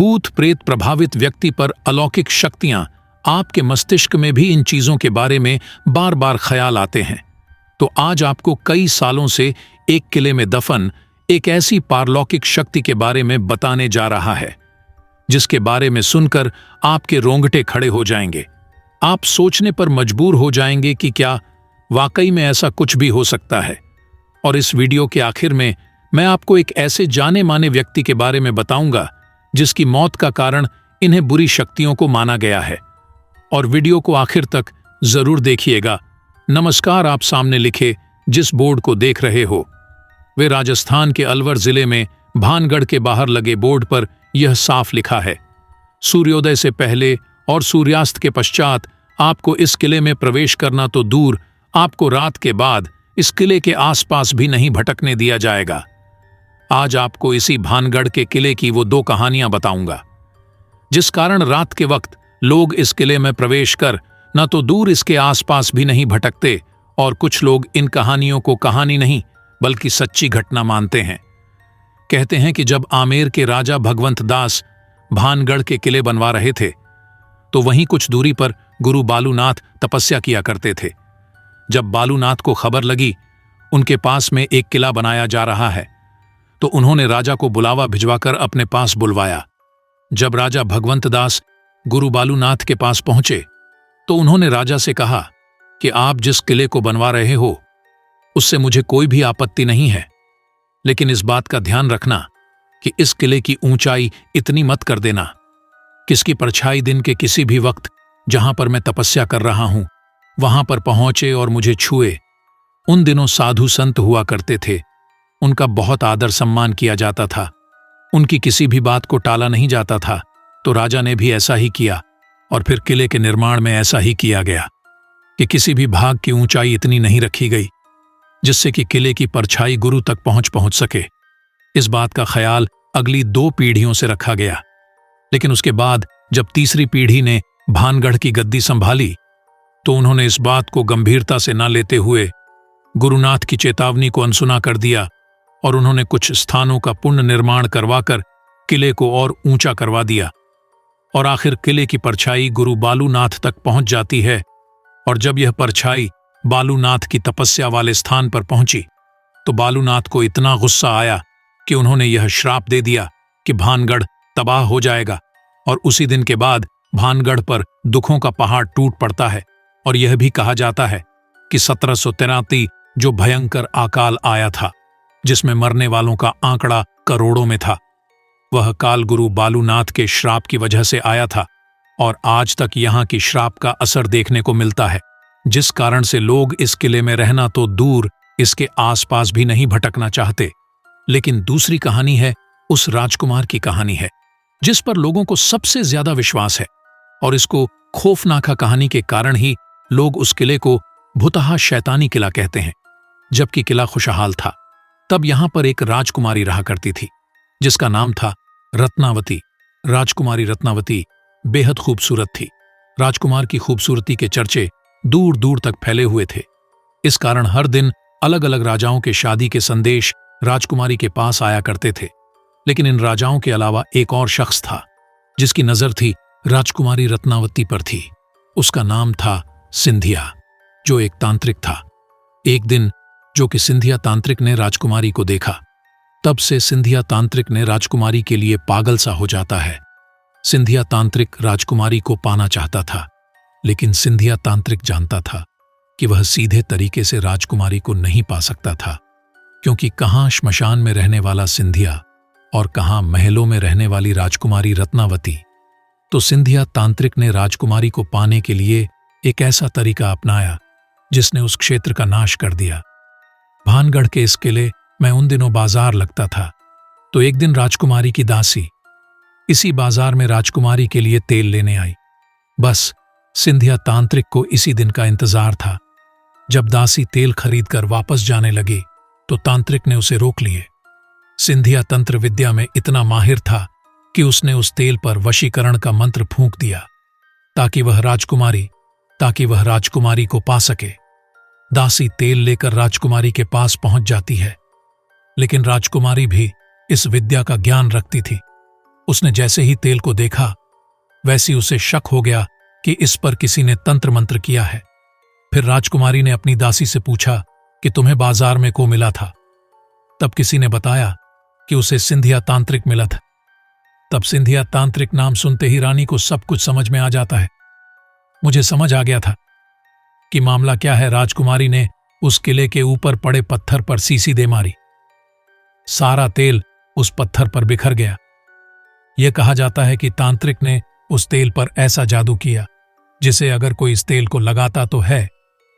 भूत प्रेत प्रभावित व्यक्ति पर अलौकिक शक्तियां, आपके मस्तिष्क में भी इन चीजों के बारे में बार बार ख्याल आते हैं। तो आज आपको कई सालों से एक किले में दफन एक ऐसी पारलौकिक शक्ति के बारे में बताने जा रहा है, जिसके बारे में सुनकर आपके रोंगटे खड़े हो जाएंगे। आप सोचने पर मजबूर हो जाएंगे कि क्या वाकई में ऐसा कुछ भी हो सकता है। और इस वीडियो के आखिर में मैं आपको एक ऐसे जाने माने व्यक्ति के बारे में बताऊंगा जिसकी मौत का कारण इन्हें बुरी शक्तियों को माना गया है। और वीडियो को आखिर तक जरूर देखिएगा। नमस्कार, आप सामने लिखे जिस बोर्ड को देख रहे हो वे राजस्थान के अलवर जिले में भानगढ़ के बाहर लगे बोर्ड पर यह साफ लिखा है, सूर्योदय से पहले और सूर्यास्त के पश्चात आपको इस किले में प्रवेश करना तो दूर, आपको रात के बाद इस किले के आसपास भी नहीं भटकने दिया जाएगा। आज आपको इसी भानगढ़ के किले की वो 2 कहानियां बताऊंगा जिस कारण रात के वक्त लोग इस किले में प्रवेश कर न तो दूर इसके आसपास भी नहीं भटकते, और कुछ लोग इन कहानियों को कहानी नहीं बल्कि सच्ची घटना मानते हैं। कहते हैं कि जब आमेर के राजा भगवंत दास भानगढ़ के किले बनवा रहे थे तो वहीं कुछ दूरी पर गुरु बालूनाथ तपस्या किया करते थे। जब बालूनाथ को खबर लगी उनके पास में एक किला बनाया जा रहा है तो उन्होंने राजा को बुलावा भिजवाकर अपने पास बुलवाया। जब राजा भगवंत दास गुरु बालूनाथ के पास पहुंचे तो उन्होंने राजा से कहा कि आप जिस किले को बनवा रहे हो उससे मुझे कोई भी आपत्ति नहीं है, लेकिन इस बात का ध्यान रखना कि इस किले की ऊंचाई इतनी मत कर देना कि इसकी परछाई दिन के किसी भी वक्त जहां पर मैं तपस्या कर रहा हूं वहां पर पहुंचे और मुझे छुए। उन दिनों साधु संत हुआ करते थे, उनका बहुत आदर सम्मान किया जाता था, उनकी किसी भी बात को टाला नहीं जाता था। तो राजा ने भी ऐसा ही किया और फिर किले के निर्माण में ऐसा ही किया गया कि किसी भी भाग की ऊंचाई इतनी नहीं रखी गई जिससे कि किले की परछाई गुरु तक पहुंच सके। इस बात का ख्याल अगली 2 पीढ़ियों से रखा गया, लेकिन उसके बाद जब तीसरी पीढ़ी ने भानगढ़ की गद्दी संभाली तो उन्होंने इस बात को गंभीरता से न लेते हुए गुरुनाथ की चेतावनी को अनसुना कर दिया और उन्होंने कुछ स्थानों का पुनर्निर्माण करवाकर किले को और ऊंचा करवा दिया। और आखिर किले की परछाई गुरु बालूनाथ तक पहुंच जाती है। और जब यह परछाई बालूनाथ की तपस्या वाले स्थान पर पहुंची तो बालूनाथ को इतना गुस्सा आया कि उन्होंने यह श्राप दे दिया कि भानगढ़ तबाह हो जाएगा। और उसी दिन के बाद भानगढ़ पर दुखों का पहाड़ टूट पड़ता है। और यह भी कहा जाता है कि 1783 जो भयंकर अकाल आया था जिसमें मरने वालों का आंकड़ा करोड़ों में था, वह काल गुरु बालूनाथ के श्राप की वजह से आया था। और आज तक यहाँ की श्राप का असर देखने को मिलता है, जिस कारण से लोग इस किले में रहना तो दूर इसके आसपास भी नहीं भटकना चाहते। लेकिन दूसरी कहानी है उस राजकुमार की कहानी है जिस पर लोगों को सबसे ज्यादा विश्वास है। और इसको खौफनाक कहानी के कारण ही लोग उस किले को भुतहा शैतानी किला कहते हैं। जबकि किला खुशहाल था तब यहां पर एक राजकुमारी रहा करती थी जिसका नाम था रत्नावती। राजकुमारी रत्नावती बेहद खूबसूरत थी। राजकुमार की खूबसूरती के चर्चे दूर दूर तक फैले हुए थे। इस कारण हर दिन अलग अलग राजाओं के शादी के संदेश राजकुमारी के पास आया करते थे। लेकिन इन राजाओं के अलावा एक और शख्स था जिसकी नजर थी राजकुमारी रत्नावती पर थी। उसका नाम था सिंधिया, जो एक तांत्रिक था। एक दिन जो कि सिंधिया तांत्रिक ने राजकुमारी को देखा, तब से सिंधिया तांत्रिक ने राजकुमारी के लिए पागल सा हो जाता है। सिंधिया तांत्रिक राजकुमारी को पाना चाहता था, लेकिन सिंधिया तांत्रिक जानता था कि वह सीधे तरीके से राजकुमारी को नहीं पा सकता था, क्योंकि कहाँ श्मशान में रहने वाला सिंधिया और कहाँ महलों में रहने वाली राजकुमारी रत्नावती। तो सिंधिया तांत्रिक ने राजकुमारी को पाने के लिए एक ऐसा तरीका अपनाया जिसने उस क्षेत्र का नाश कर दिया। भानगढ़ के इस किले में उन दिनों बाजार लगता था। तो एक दिन राजकुमारी की दासी इसी बाजार में राजकुमारी के लिए तेल लेने आई। बस सिंधिया तांत्रिक को इसी दिन का इंतजार था। जब दासी तेल खरीदकर वापस जाने लगी तो तांत्रिक ने उसे रोक लिए। सिंधिया तंत्र विद्या में इतना माहिर था कि उसने उस तेल पर वशीकरण का मंत्र फूंक दिया ताकि वह राजकुमारी को पा सके। दासी तेल लेकर राजकुमारी के पास पहुंच जाती है, लेकिन राजकुमारी भी इस विद्या का ज्ञान रखती थी। उसने जैसे ही तेल को देखा वैसी उसे शक हो गया कि इस पर किसी ने तंत्र मंत्र किया है। फिर राजकुमारी ने अपनी दासी से पूछा कि तुम्हें बाजार में को मिला था। तब किसी ने बताया कि उसे सिंधिया तांत्रिक मिला था। तब सिंधिया तांत्रिक नाम सुनते ही रानी को सब कुछ समझ में आ जाता है। मुझे समझ आ गया था कि मामला क्या है। राजकुमारी ने उस किले के ऊपर पड़े पत्थर पर सीसी दे मारी। सारा तेल उस पत्थर पर बिखर गया। यह कहा जाता है कि तांत्रिक ने उस तेल पर ऐसा जादू किया जिसे अगर कोई इस तेल को लगाता तो है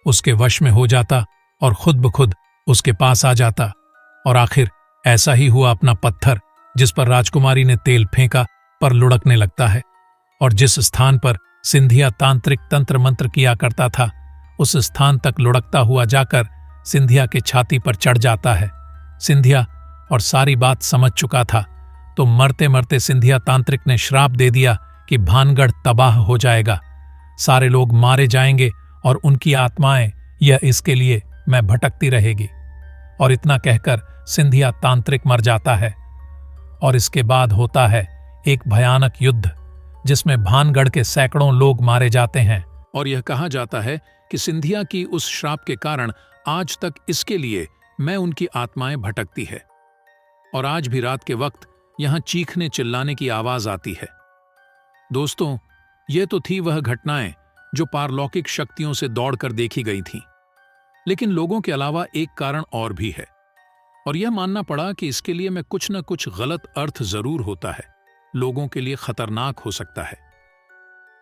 उसके वश में हो जाता और खुद ब खुद उसके पास आ जाता। और आखिर ऐसा ही हुआ। अपना पत्थर जिस पर राजकुमारी ने तेल फेंका पर लुढ़कने लगता है और जिस स्थान पर सिंधिया तांत्रिक तंत्र मंत्र किया करता था उस स्थान तक लुढ़कता हुआ जाकर सिंधिया के छाती पर चढ़ जाता है। सिंधिया और सारी बात समझ चुका था, तो मरते मरते सिंधिया तांत्रिक ने श्राप दे दिया कि भानगढ़ तबाह हो जाएगा, सारे लोग मारे जाएंगे और उनकी आत्माएं यह इसके लिए मैं भटकती रहेगी। और इतना कहकर सिंधिया तांत्रिक मर जाता है। और इसके बाद होता है एक भयानक युद्ध जिसमें भानगढ़ के सैकड़ों लोग मारे जाते हैं। और यह कहा जाता है कि सिंधिया की उस श्राप के कारण आज तक इसके लिए मैं उनकी आत्माएं भटकती है। और आज भी रात के वक्त यहां चीखने चिल्लाने की आवाज आती है। दोस्तों, ये तो थी वह घटनाएं जो पारलौकिक शक्तियों से दौड़कर देखी गई थीं। लेकिन लोगों के अलावा एक कारण और भी है, और यह मानना पड़ा कि इसके लिए में कुछ न कुछ गलत अर्थ जरूर होता है, लोगों के लिए खतरनाक हो सकता है।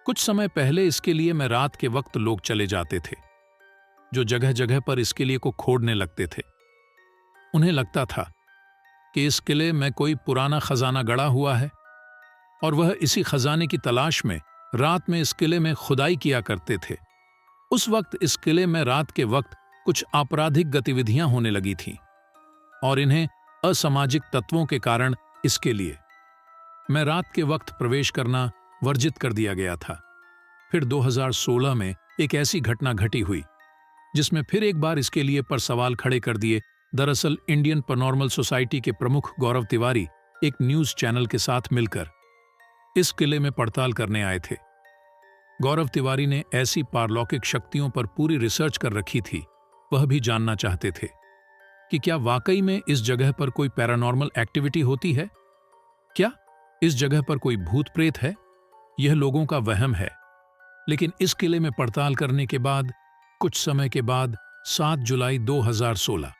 कुछ समय पहले इसके लिए में रात के वक्त लोग चले जाते थे जो जगह जगह पर इसके लिए को खोदने लगते थे। उन्हें लगता था कि इस किले में कोई पुराना खजाना गड़ा हुआ है और वह इसी खजाने की तलाश में रात में इस किले में खुदाई किया करते थे। उस वक्त इस किले में रात के वक्त कुछ आपराधिक गतिविधियां होने लगी थीं और इन्हें असामाजिक तत्वों के कारण इसके लिए मैं रात के वक्त प्रवेश करना वर्जित कर दिया गया था। फिर 2016 में एक ऐसी घटना घटी हुई जिसमें फिर एक बार इसके लिए पर सवाल खड़े कर दिए। दरअसल इंडियन पैरानॉर्मल सोसाइटी के प्रमुख गौरव तिवारी एक न्यूज चैनल के साथ मिलकर इस किले में पड़ताल करने आए थे। गौरव तिवारी ने ऐसी पारलौकिक शक्तियों पर पूरी रिसर्च कर रखी थी। वह भी जानना चाहते थे कि क्या वाकई में इस जगह पर कोई पैरानॉर्मल एक्टिविटी होती है, क्या इस जगह पर कोई भूत प्रेत है। यह लोगों का वहम है, लेकिन इस किले में पड़ताल करने के बाद कुछ समय के बाद 7 जुलाई 2016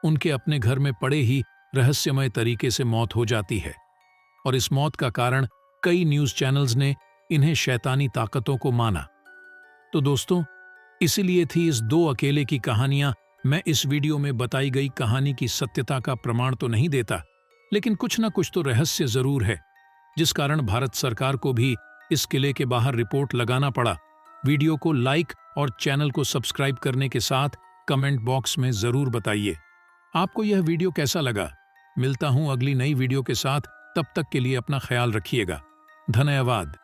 उनके अपने घर में पड़े ही रहस्यमय तरीके से मौत हो जाती है। और इस मौत का कारण कई न्यूज चैनल्स ने इन्हें शैतानी ताकतों को माना। तो दोस्तों, इसीलिए थी इस दो अकेले की कहानियां। मैं इस वीडियो में बताई गई कहानी की सत्यता का प्रमाण तो नहीं देता, लेकिन कुछ ना कुछ तो रहस्य जरूर है, जिस कारण भारत सरकार को भी इस किले के बाहर रिपोर्ट लगाना पड़ा। वीडियो को लाइक और चैनल को सब्सक्राइब करने के साथ कमेंट बॉक्स में जरूर बताइए आपको यह वीडियो कैसा लगा। मिलता हूं अगली नई वीडियो के साथ, तब तक के लिए अपना ख्याल रखिएगा। धन्यवाद।